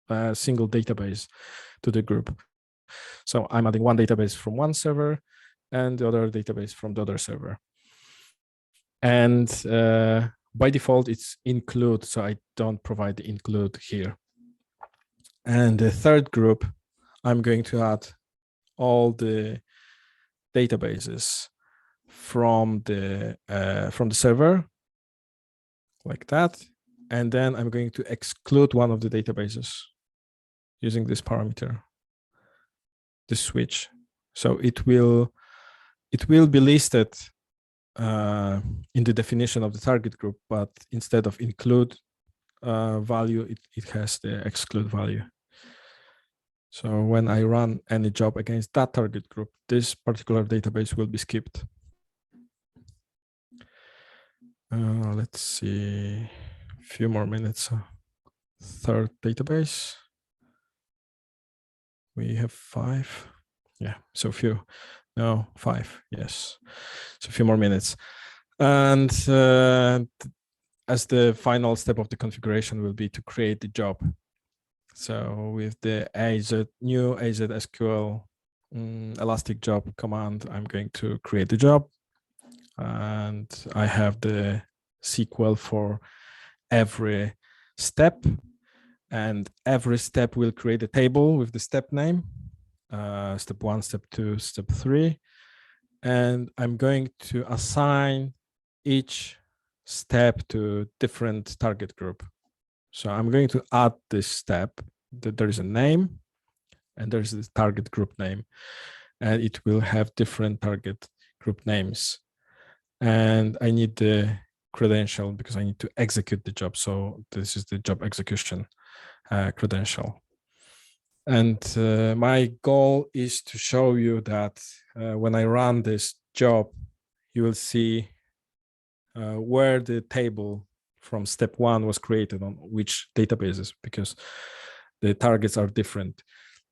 a single database to the group. So I'm adding one database from one server and the other database from the other server. And by default, it's include, so I don't provide the include here. And the third group, I'm going to add all the databases from the server, like that. And then I'm going to exclude one of the databases using this parameter, this switch. So it will be listed in the definition of the target group, but instead of include value, it has the exclude value. So when I run any job against that target group, this particular database will be skipped. Let's see, a few more minutes. Third database. We have 5. Yeah, so few. No, 5. Yes, so a few more minutes. And as the final step of the configuration will be to create the job. So with the new AZ SQL Elastic Job command, I'm going to create the job, and I have the SQL for every step, and every step will create a table with the step name, step 1, step 2, step 3, and I'm going to assign each step to different target group. So I'm going to add this step, that there is a name and there's the target group name, and it will have different target group names. And I need the credential because I need to execute the job. So this is the job execution credential. And my goal is to show you that when I run this job, you will see where the table from step 1 was created on which databases, because the targets are different.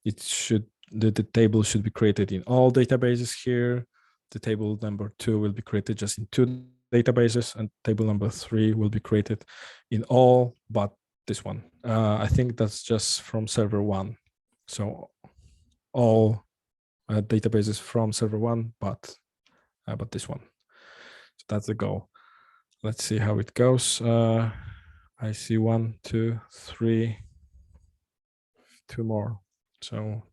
The table should be created in all databases here. The table number 2 will be created just in 2 databases, and table number 3 will be created in all but this one. I think that's just from server 1. So all databases from server 1, but this one. So that's the goal. Let's see how it goes. I see 1, 2, 3, 2 more. So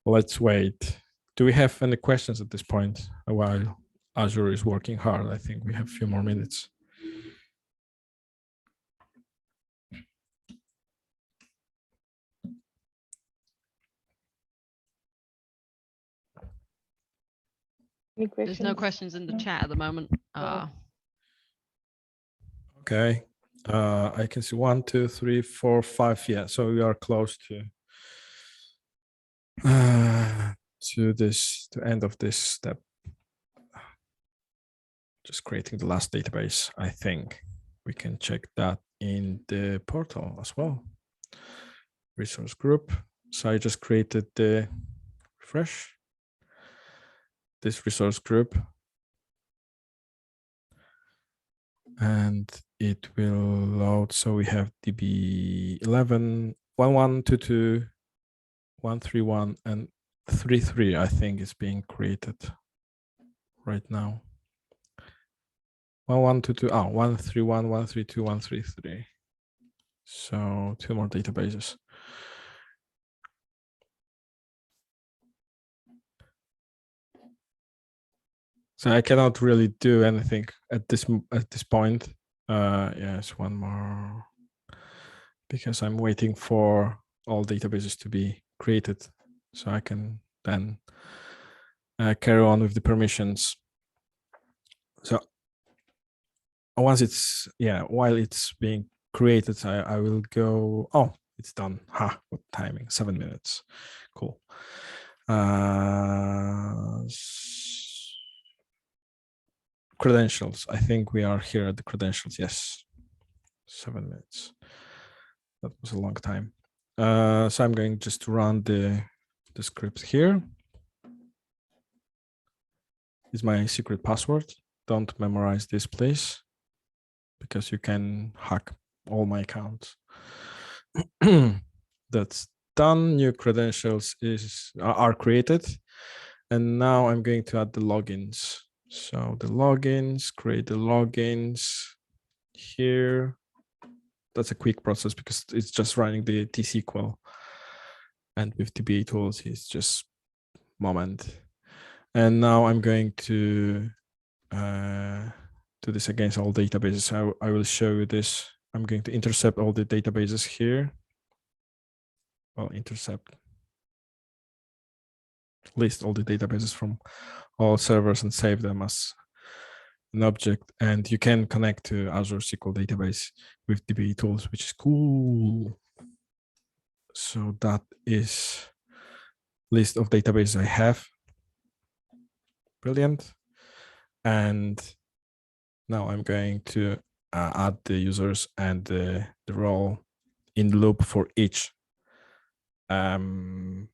let's wait. Do we have any questions at this point? While Azure is working hard, I think we have a few more minutes. Any questions? There's no questions in the chat at the moment. Okay. I can see 1, 2, 3, 4, 5. Yeah, so we are close to the end of this step. Just creating the last database. I think we can check that in the portal as well. Resource group. So I just created the refresh. This resource group. And it will load. So we have DB 11, 1122, 131, and 33, I think, is being created right now. 1122, 131, 132, 133. So 2 more databases. So I cannot really do anything at this point. Yes, 1 more, because I'm waiting for all databases to be created, so I can then carry on with the permissions. So once it's, while it's being created, I will go. Oh, it's done. What timing? 7 minutes. Cool. Credentials. I think we are here at the credentials. Yes, 7 minutes. That was a long time. So I'm going just to run the script here. Is my secret password. Don't memorize this, please, because you can hack all my accounts. That's done. New credentials are created. And now I'm going to add the logins. So the logins, create the logins here. That's a quick process because it's just running the T-SQL. And with DB tools, it's just moment. And now I'm going to do this against all databases. I will show you this. I'm going to intercept all the databases here. Well, intercept. List all the databases from all servers and save them as an object. And you can connect to Azure SQL Database with DB tools, which is cool. So that is list of databases I have. Brilliant. And now I'm going to add the users and the role in the loop for each database.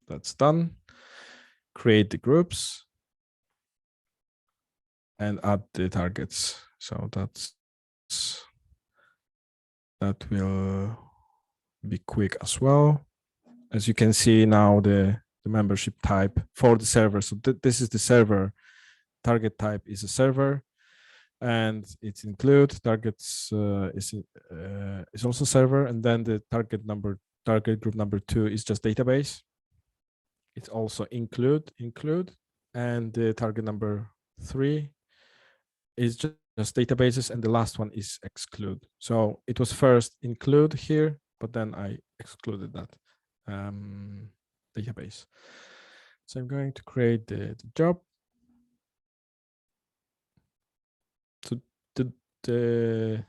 That's done. Create the groups and add the targets. So that will be quick as well. As you can see now, the membership type for the server. So this is the server. Target type is a server, and it's include. Targets is also server, and then the target group number 2 is just database. It's also include, and the target number 3 is just databases, and the last one is exclude. So it was first include here, but then I excluded that database. So I'm going to create the job. So the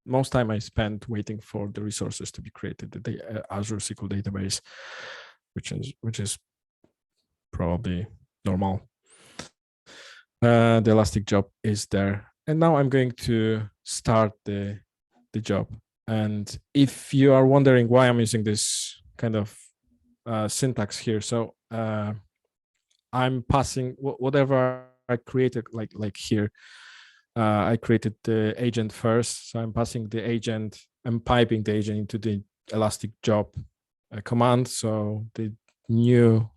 most time I spent waiting for the resources to be created, the Azure SQL Database, which is probably normal. The Elastic job is there, and now I'm going to start the job. And if you are wondering why I'm using this kind of syntax here, so I'm passing whatever I created, like here. I created the agent first, so I'm passing the agent. I'm piping the agent into the Elastic job command. So the new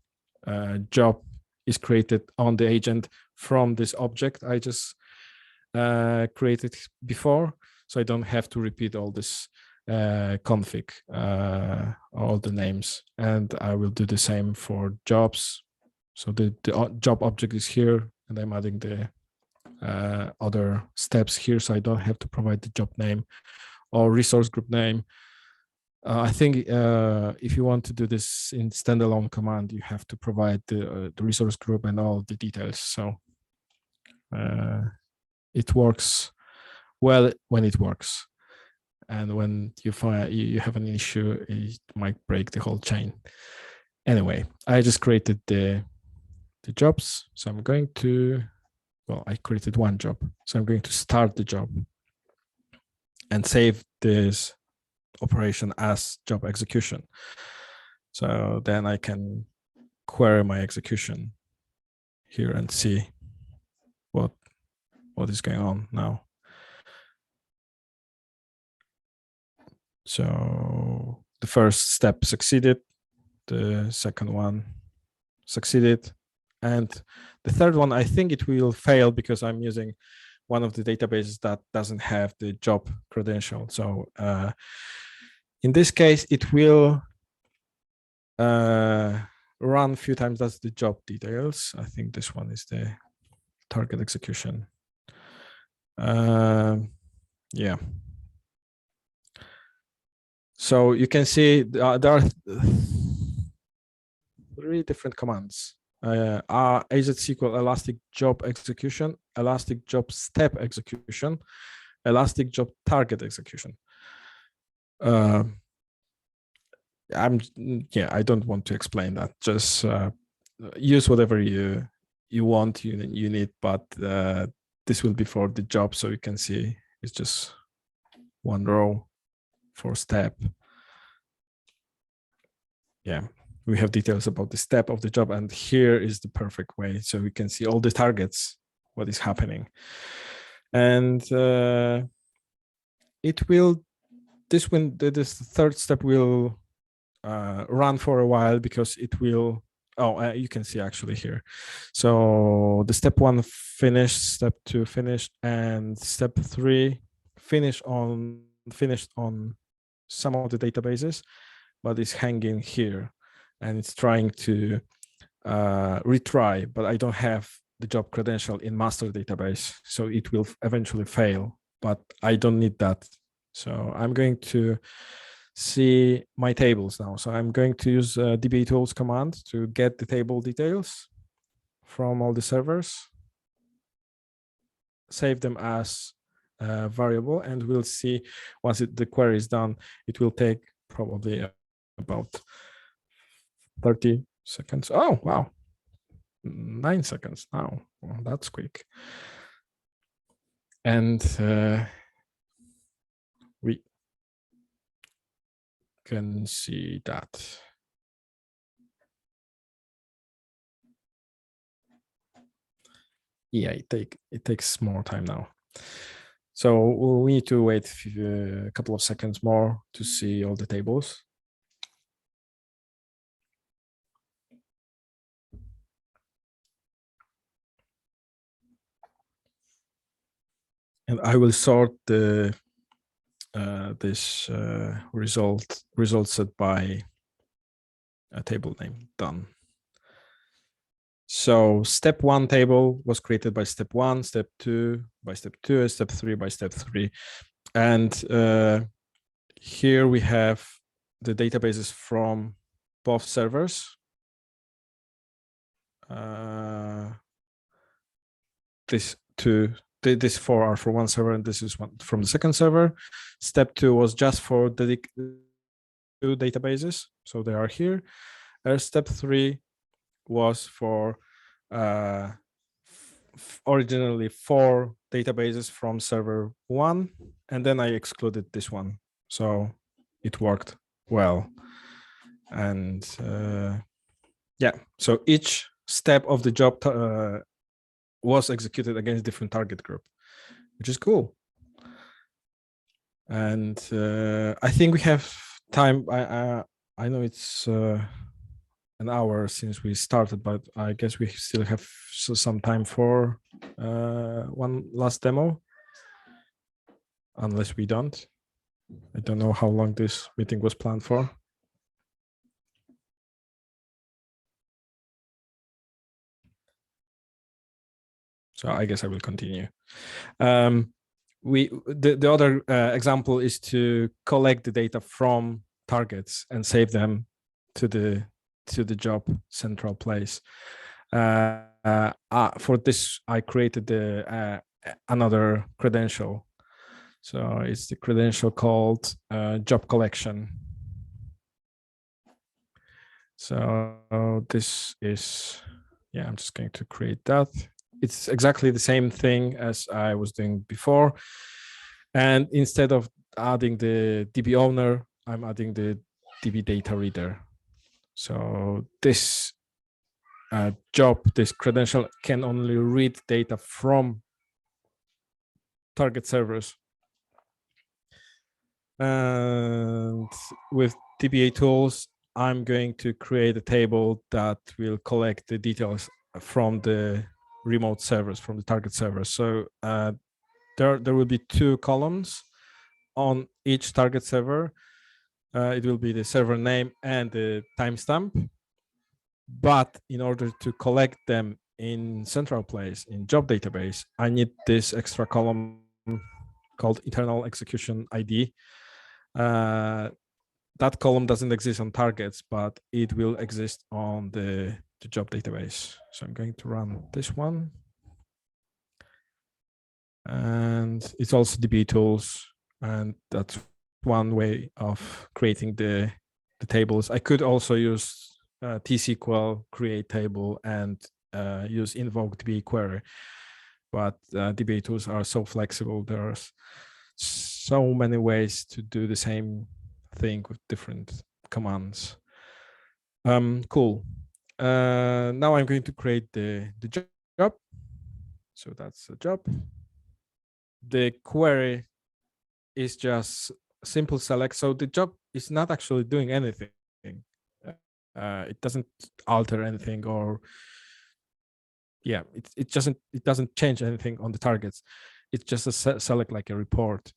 job is created on the agent from this object I just created before. So I don't have to repeat all this config all the names, and I will do the same for jobs. So the job object is here, and I'm adding the other steps here, so I don't have to provide the job name or resource group name. I think if you want to do this in standalone command, you have to provide the resource group and all the details. So it works well when it works, and when you find you have an issue, it might break the whole chain. Anyway, I just created the jobs, so I'm going to, well, I created one job, so I'm going to start the job and save this operation as job execution. So then I can query my execution here and see what is going on now. So the first step succeeded, the second one succeeded, and the third one, I think it will fail because I'm using one of the databases that doesn't have the job credential. So in this case, it will run a few times. That's the job details. I think this one is the target execution. Yeah. So you can see there are 3 different commands. Azure SQL Elastic Job Execution, Elastic Job Step Execution, Elastic Job Target Execution. I don't want to explain that. Just use whatever you want, you need, but this will be for the job, so you can see it's just one row for step. Yeah, we have details about the step of the job, and here is the perfect way, so we can see all the targets, what is happening. And it will, this third step will run for a while because it will, you can see actually here. So the step 1 finished, step 2 finished, and step 3 finished on some of the databases, but it's hanging here and it's trying to retry, but I don't have the job credential in master database, so it will eventually fail, but I don't need that. So I'm going to see my tables now. So I'm going to use db tools command to get the table details from all the servers, save them as a variable, and we'll see once the query is done. It will take probably about 30 seconds. Oh, wow. 9 seconds now. Well, that's quick. And we can see that. Yeah, it takes more time now. So we need to wait a couple of seconds more to see all the tables. And I will sort the this result set by a table name. Done. So step 1 table was created by step 1, step 2 by step 2, step 3 by step 3. And here we have the databases from both servers. This 4 are for one server, and this is one from the second server. Step 2 was just for the 2 databases, so they are here. Step 3 was for originally 4 databases from server 1, and then I excluded this one, so it worked well. And yeah, so each step of the job was executed against different target group, which is cool. And I think we have time. I know it's an hour since we started, but I guess we still have some time for one last demo, unless we don't. I don't know how long this meeting was planned for. So I guess I will continue. The other example is to collect the data from targets and save them to the job central place. For this, I created another credential. So it's the credential called job collection. So this is, yeah, I'm just going to create that. It's exactly the same thing as I was doing before. And instead of adding the DB owner, I'm adding the DB data reader. So this this credential can only read data from target servers. And with DBA tools, I'm going to create a table that will collect the details from the remote servers, from the target servers. So there will be 2 columns on each target server. It will be the server name and the timestamp. But in order to collect them in central place, in job database, I need this extra column called internal execution ID. That column doesn't exist on targets, but it will exist on the job database. So I'm going to run this one. And it's also DB tools. And that's one way of creating the tables. I could also use T-SQL create table and use invoke DB query. But DB tools are so flexible. There's so many ways to do the same thing with different commands. Cool. Now I'm going to create the job. So that's the job. The query is just simple select. So the job is not actually doing anything. It doesn't alter anything, or yeah, it doesn't change anything on the targets. It's just a select like a report.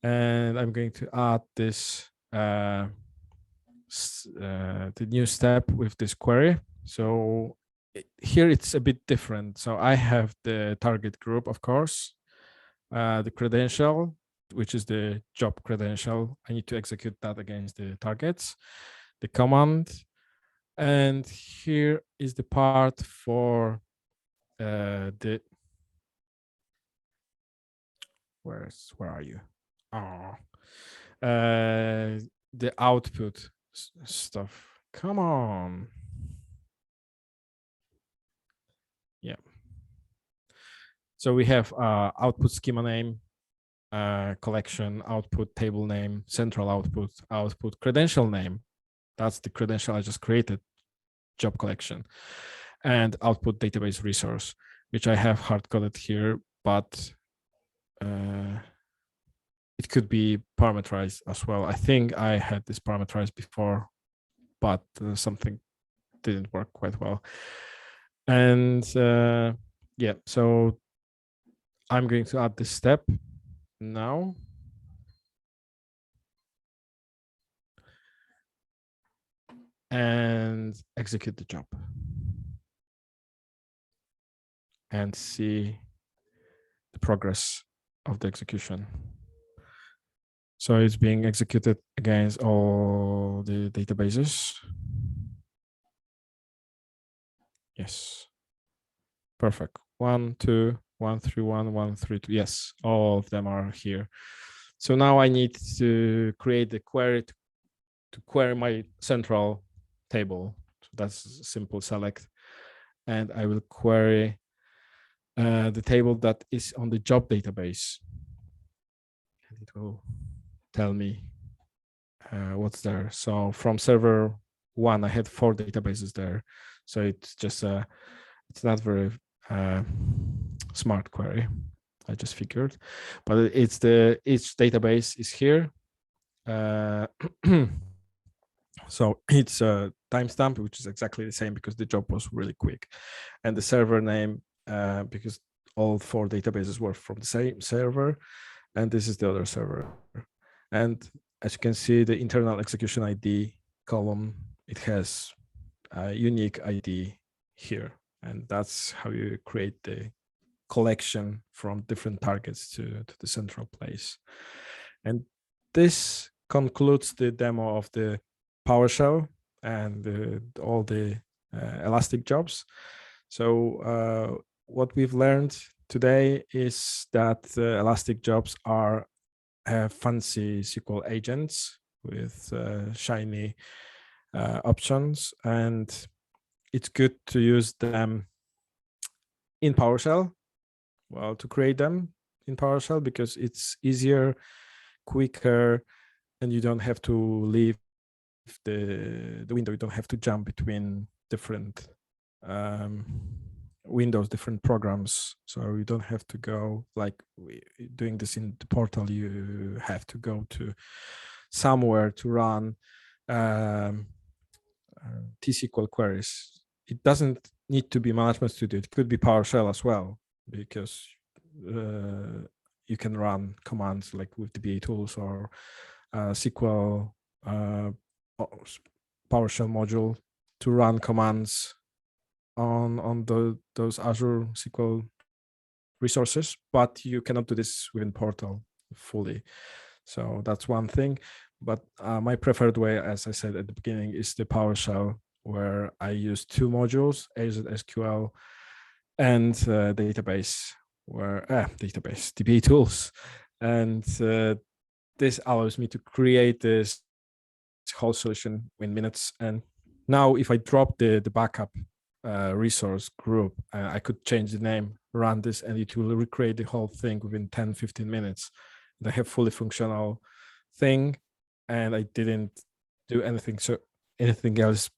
And I'm going to add this the new step with this query. So here it's a bit different. So I have the target group, of course, the credential, which is the job credential. I need to execute that against the targets, the command. And here is the part for the, where are you? Oh, the output stuff. Come on. Yeah. So we have output schema name, collection, output table name, central output, output credential name. That's the credential I just created, job collection, and output database resource, which I have hard coded here, but it could be parameterized as well. I think I had this parameterized before, but something didn't work quite well. And yeah, so I'm going to add this step now. And execute the job. And see the progress of the execution. So it's being executed against all the databases. Yes. Perfect. 1, 2, 1, 3, 1, 1, 3, 2. Yes, all of them are here. So now I need to create the query to query my central table. So that's simple select. And I will query the table that is on the job database. And it will tell me what's there. So from server 1, I had 4 databases there. So it's just it's not very smart query. I just figured, but it's each database is here. So it's a timestamp, which is exactly the same because the job was really quick, and the server name because all 4 databases were from the same server, and this is the other server. And as you can see, the internal execution ID column, it has a unique ID here. And that's how you create the collection from different targets to the central place. And this concludes the demo of the PowerShell and all the Elastic jobs. So what we've learned today is that Elastic jobs are fancy SQL agents with shiny options, and it's good to use them in PowerShell. Well, to create them in PowerShell because it's easier, quicker, and you don't have to leave the window. You don't have to jump between different windows, different programs. So you don't have to go like doing this in the portal. You have to go to somewhere to run T-SQL queries. It doesn't need to be Management Studio. It could be PowerShell as well, because you can run commands like with the BA tools or SQL PowerShell module to run commands on those Azure SQL resources, but you cannot do this within Portal fully. So that's one thing. But my preferred way, as I said at the beginning, is the PowerShell, where I use two modules, Azure SQL and database, database, DB tools. And this allows me to create this whole solution in minutes. And now if I drop the backup resource group, I could change the name, run this, and it will recreate the whole thing within 10-15 minutes. And I have fully functional thing, and I didn't do anything else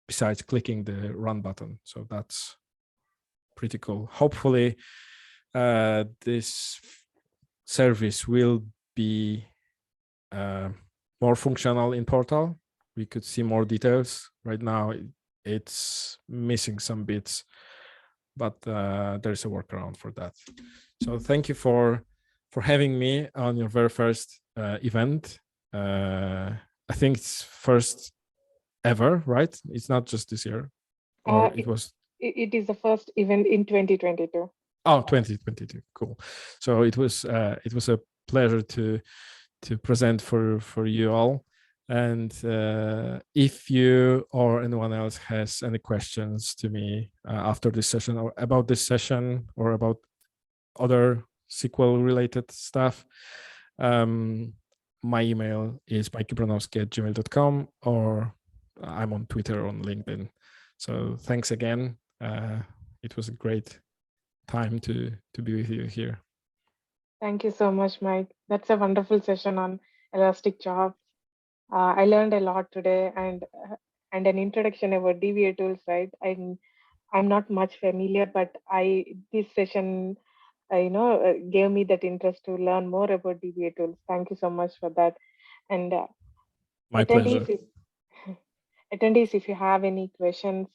besides clicking the run button. So that's pretty cool. Hopefully this service will be more functional in Portal. We could see more details. Right now it's missing some bits, but there's a workaround for that. So thank you for having me on your very first event. I think it's first ever, right? It's not just this year, or it was. It is the first event in 2022. Oh, 2022, cool. So it was a pleasure to present for you all. And if you or anyone else has any questions to me after this session, or about this session, or about other SQL related stuff, my email is MikeyBronowski@gmail.com, or I'm on Twitter, on LinkedIn. So thanks again. It was a great time to be with you here. Thank you so much, Mike. That's a wonderful session on Elastic Jobs. I learned a lot today, and an introduction about DBA tools, right? I'm not much familiar, but this session gave me that interest to learn more about DBA tools. Thank you so much for that. And my pleasure. Attendees, if you have any questions,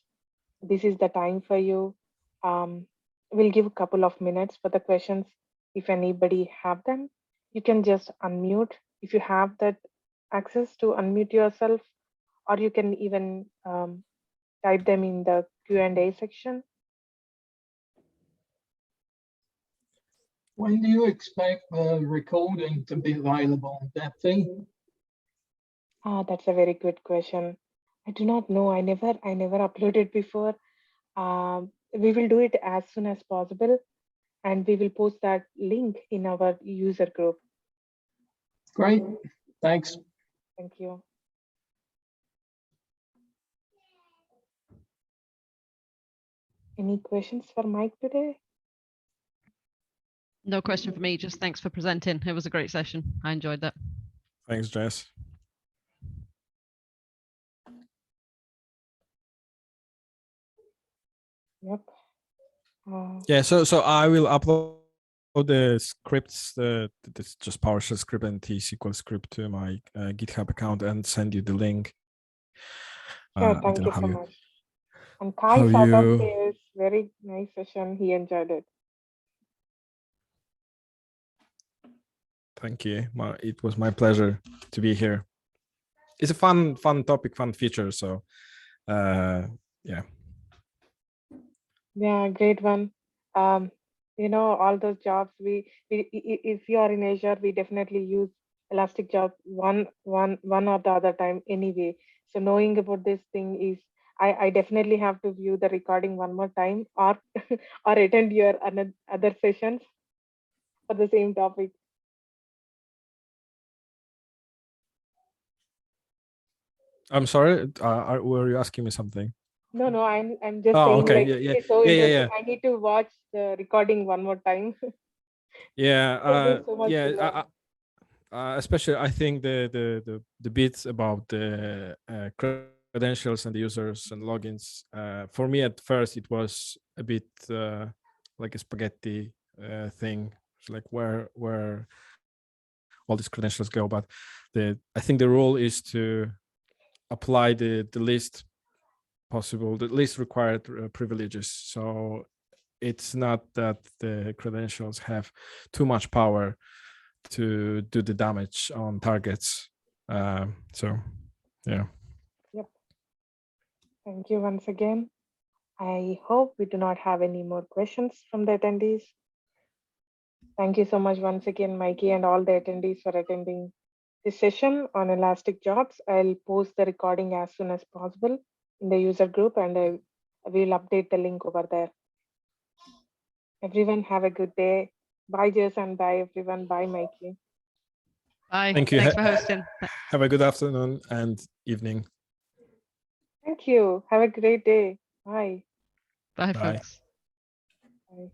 this is the time for you. We'll give a couple of minutes for the questions. If anybody have them, you can just unmute if you have that access to unmute yourself, or you can even type them in the Q&A section. When do you expect the recording to be available, Depthi? That's a very good question. I do not know. I never uploaded before. We will do it as soon as possible, and we will post that link in our user group. Great, thanks. Thank you. Any questions for Mike today? No question for me, just thanks for presenting. It was a great session. I enjoyed that. Thanks, Jess. Yep. Yeah, so I will upload the scripts, this just PowerShell script and T-SQL script to my GitHub account and send you the link. Sure, thank you so much. And Kai Sadak says, very nice session. He enjoyed it. Thank you. It was my pleasure to be here. It's a fun topic, fun feature. So, yeah. Yeah, great one. All those jobs if you are in Azure, we definitely use Elastic job one or the other time anyway. So knowing about this thing is, I definitely have to view the recording one more time, or or attend your other sessions for the same topic. I'm sorry. Were you asking me something? No, I'm just Oh, saying, okay. like, Yeah. it is so Yeah. interesting. I need to watch the recording one more time. Yeah. There's so much to learn. Yeah. Especially, I think the bits about the credentials and the users and logins. For me, at first, it was a bit like a spaghetti thing. It's like where all these credentials go. But I think the rule is to apply the least possible, the least required privileges. So it's not that the credentials have too much power to do the damage on targets. So, yeah. Yep. Thank you once again. I hope we do not have any more questions from the attendees. Thank you so much once again, Mikey, and all the attendees for attending this session on Elastic Jobs. I'll post the recording as soon as possible in the user group, and I will update the link over there. Everyone have a good day. Bye, Jess, and bye, everyone. Bye, Mikey. Bye. Thank you. Thanks for hosting. Have a good afternoon and evening. Thank you. Have a great day. Bye. Bye, Bye. folks. Bye.